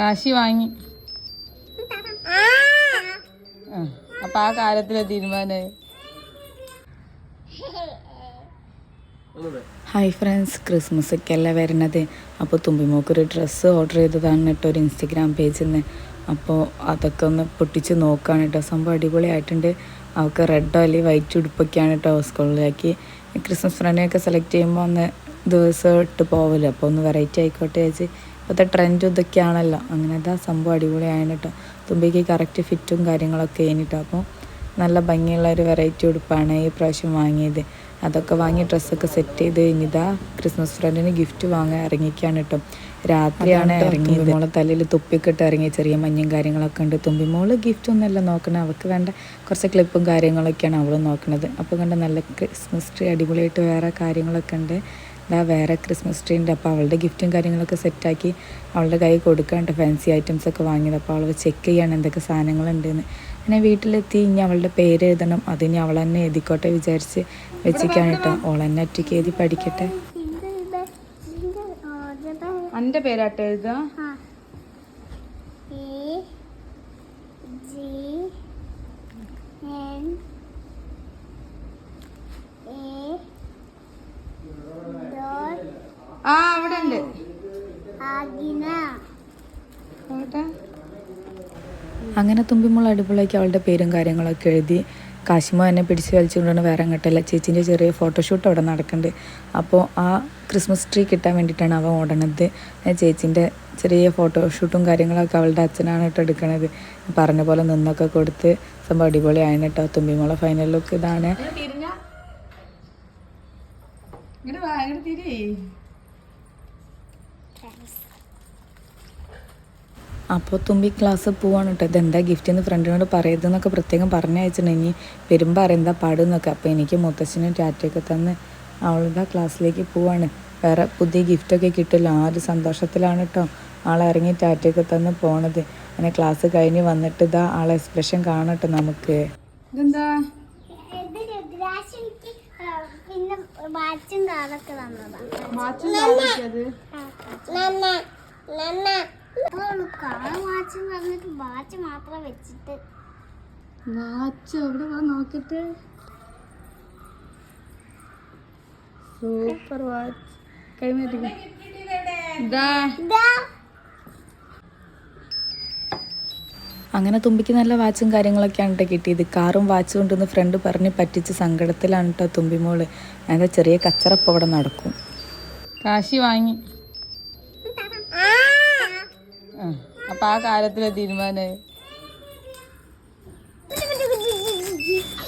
കാശി വാങ്ങി. അപ്പൊ ആ കാര്യത്തിലെ തീരുമാനമായി. ഹായ് ഫ്രണ്ട്സ്, ക്രിസ്മസ് ഒക്കെ അല്ലേ വരുന്നത്. അപ്പോൾ തുമ്പിമോക്കൊരു ഡ്രസ്സ് ഓർഡർ ചെയ്തതാണ് കേട്ടോ ഒരു ഇൻസ്റ്റഗ്രാം പേജിൽ നിന്ന്. അപ്പോൾ അതൊക്കെ ഒന്ന് പൊട്ടിച്ച് നോക്കുകയാണ് കേട്ടോ. സംഭവം അടിപൊളിയായിട്ടുണ്ട്. അവൾക്ക് റെഡോ അല്ലെങ്കിൽ വൈറ്റ് ഉടുപ്പൊക്കെയാണ് കേട്ടോ സ്കൂളിലേക്ക്. ക്രിസ്മസ് ഫ്രണ്ടിനെയൊക്കെ സെലക്ട് ചെയ്യുമ്പോൾ ഒന്ന് ദിവസം ഇട്ട് പോവല്ലോ, അപ്പോൾ ഒന്ന് വെറൈറ്റി ആയിക്കോട്ടെ വെച്ച്. ഇപ്പോഴത്തെ ട്രെൻഡും ഇതൊക്കെയാണല്ലോ. അങ്ങനെ ഇതാ സംഭവം അടിപൊളിയാണ് കേട്ടോ. തുമ്പിക്ക് കറക്റ്റ് ഫിറ്റും കാര്യങ്ങളൊക്കെ കഴിഞ്ഞിട്ടോ. അപ്പോൾ നല്ല ഭംഗിയുള്ള ഒരു വെറൈറ്റി ഉടുപ്പാണ് ഈ പ്രാവശ്യം വാങ്ങിയത്. അതൊക്കെ വാങ്ങി ഡ്രസ്സൊക്കെ സെറ്റ് ചെയ്ത് കഴിഞ്ഞിതാ ക്രിസ്മസ് ഫ്രണ്ടിന് ഗിഫ്റ്റ് വാങ്ങാൻ ഇറങ്ങിക്കാണ് കേട്ടോ. രാത്രിയാണ് ഇറങ്ങിയത്. മോളെ തലയിൽ തുപ്പിക്കിട്ട് ഇറങ്ങി. ചെറിയ മഞ്ഞും കാര്യങ്ങളൊക്കെ ഉണ്ട്. തുമ്പിമോള് ഗിഫ്റ്റ് ഒന്നുമല്ല നോക്കണത്, അവൾക്ക് വേണ്ട കുറച്ച് ക്ലിപ്പും കാര്യങ്ങളൊക്കെയാണ് അവൾ നോക്കുന്നത്. അപ്പോൾ കണ്ട നല്ല ക്രിസ്മസ് ട്രീ അടിപൊളിയായിട്ട് വേറെ കാര്യങ്ങളൊക്കെ ഉണ്ട്. വേറെ ക്രിസ്മസ് ട്രീ ഉണ്ട്. അപ്പോൾ അവളുടെ ഗിഫ്റ്റും കാര്യങ്ങളൊക്കെ സെറ്റാക്കി അവളുടെ കൈ കൊടുക്കാണ്ട് ഫാൻസി ഐറ്റംസ് ഒക്കെ വാങ്ങിയത്. അപ്പോൾ അവൾ ചെക്ക് ചെയ്യാണ് എന്തൊക്കെ സാധനങ്ങളുണ്ടെന്ന്. അങ്ങനെ വീട്ടിലെത്തി ഇനി അവളുടെ പേര് എഴുതണം. അതിനി അവൾ തന്നെ എഴുതിക്കോട്ടെ വിചാരിച്ച് വെച്ചിക്കാണ് കേട്ടോ. അവൾ തന്നെ ഒറ്റയ്ക്ക് എഴുതി പഠിക്കട്ടെ. എൻ്റെ പേരാട്ടോ എഴുതാ. ആ അവിടെ ഉണ്ട്. അങ്ങനെ തുമ്പിമോൾ അടിപൊളിയാക്കി അവളുടെ പേരും കാര്യങ്ങളൊക്കെ എഴുതി. കാശിമോ എന്നെ പിടിച്ച് വലിച്ചുകൊണ്ടാണ് വേറെ അങ്ങോട്ടല്ല. ചേച്ചീൻ്റെ ചെറിയ ഫോട്ടോഷൂട്ട് അവിടെ നടക്കുന്നുണ്ട്. അപ്പോൾ ആ ക്രിസ്മസ് ട്രീ കിട്ടാൻ വേണ്ടിയിട്ടാണ് അവൻ ഓടണത്. ചേച്ചീൻ്റെ ചെറിയ ഫോട്ടോഷൂട്ടും കാര്യങ്ങളൊക്കെ അവളുടെ അച്ഛനാണ് കേട്ടോ എടുക്കണത്. പറഞ്ഞ പോലെ നിന്നൊക്കെ കൊടുത്ത് സംഭവം അടിപൊളിയാണ് കേട്ടോ. തുമ്പിമോളെ ഫൈനൽ ലുക്ക് ഇതാണ്. അപ്പോൾ തുമ്പി ക്ലാസ് പോവാണ് കേട്ടോ. ഇതെന്താ ഗിഫ്റ്റ് എന്ന് ഫ്രണ്ടിനോട് പറയരുതെന്നൊക്കെ പ്രത്യേകം പറഞ്ഞയച്ചിട്ടുണ്ടെങ്കിൽ വരുമ്പോൾ അറിയാം പാടുന്നൊക്കെ. അപ്പോൾ എനിക്ക് മുത്തച്ഛനും ടാറ്റയൊക്കെ തന്ന് അവളിതാ ക്ലാസ്സിലേക്ക് പോവാണ്. വേറെ പുതിയ ഗിഫ്റ്റൊക്കെ കിട്ടില്ല. ആ ഒരു സന്തോഷത്തിലാണ് കേട്ടോ ആളിറങ്ങി ടാറ്റയൊക്കെ തന്ന് പോണത്. അങ്ങനെ ക്ലാസ് കഴിഞ്ഞ് വന്നിട്ട് ഇതാ ആളെ എക്സ്പ്രഷൻ കാണട്ടോ നമുക്ക്. ഇതെന്താ വാച്ച് എവിടെ നോക്കട്ടെ. Super watch. കൈമാറ്റിക്ക. അങ്ങനെ തുമ്പിക്ക് നല്ല വാച്ചും കാര്യങ്ങളൊക്കെയാണ് കേട്ടോ കിട്ടിയത്. കാറും വാച്ചും ഉണ്ടെന്ന് ഫ്രണ്ട് പറഞ്ഞ് പറ്റിച്ച് സങ്കടത്തിലാണ് കേട്ടോ തുമ്പിമോള്. അതിൻ്റെ ചെറിയ കച്ചറപ്പം അവിടെ നടക്കും. കാശി വാങ്ങി. അപ്പൊ ആ കാര്യത്തിലെ തീരുമാനമായി.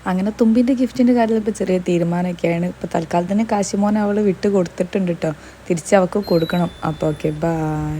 അങ്ങനെ തുമ്പിൻ്റെ ഗിഫ്റ്റിൻ്റെ കാര്യത്തിൽ ഇപ്പോൾ ചെറിയ തീരുമാനമൊക്കെയാണ്. ഇപ്പോൾ തൽക്കാലത്തിന് കാശിമോനെ അവൾ വിട്ട് കൊടുത്തിട്ടുണ്ട് കേട്ടോ. തിരിച്ച് അവൾക്ക് കൊടുക്കണം. അപ്പോൾ ഓക്കെ, ബൈ.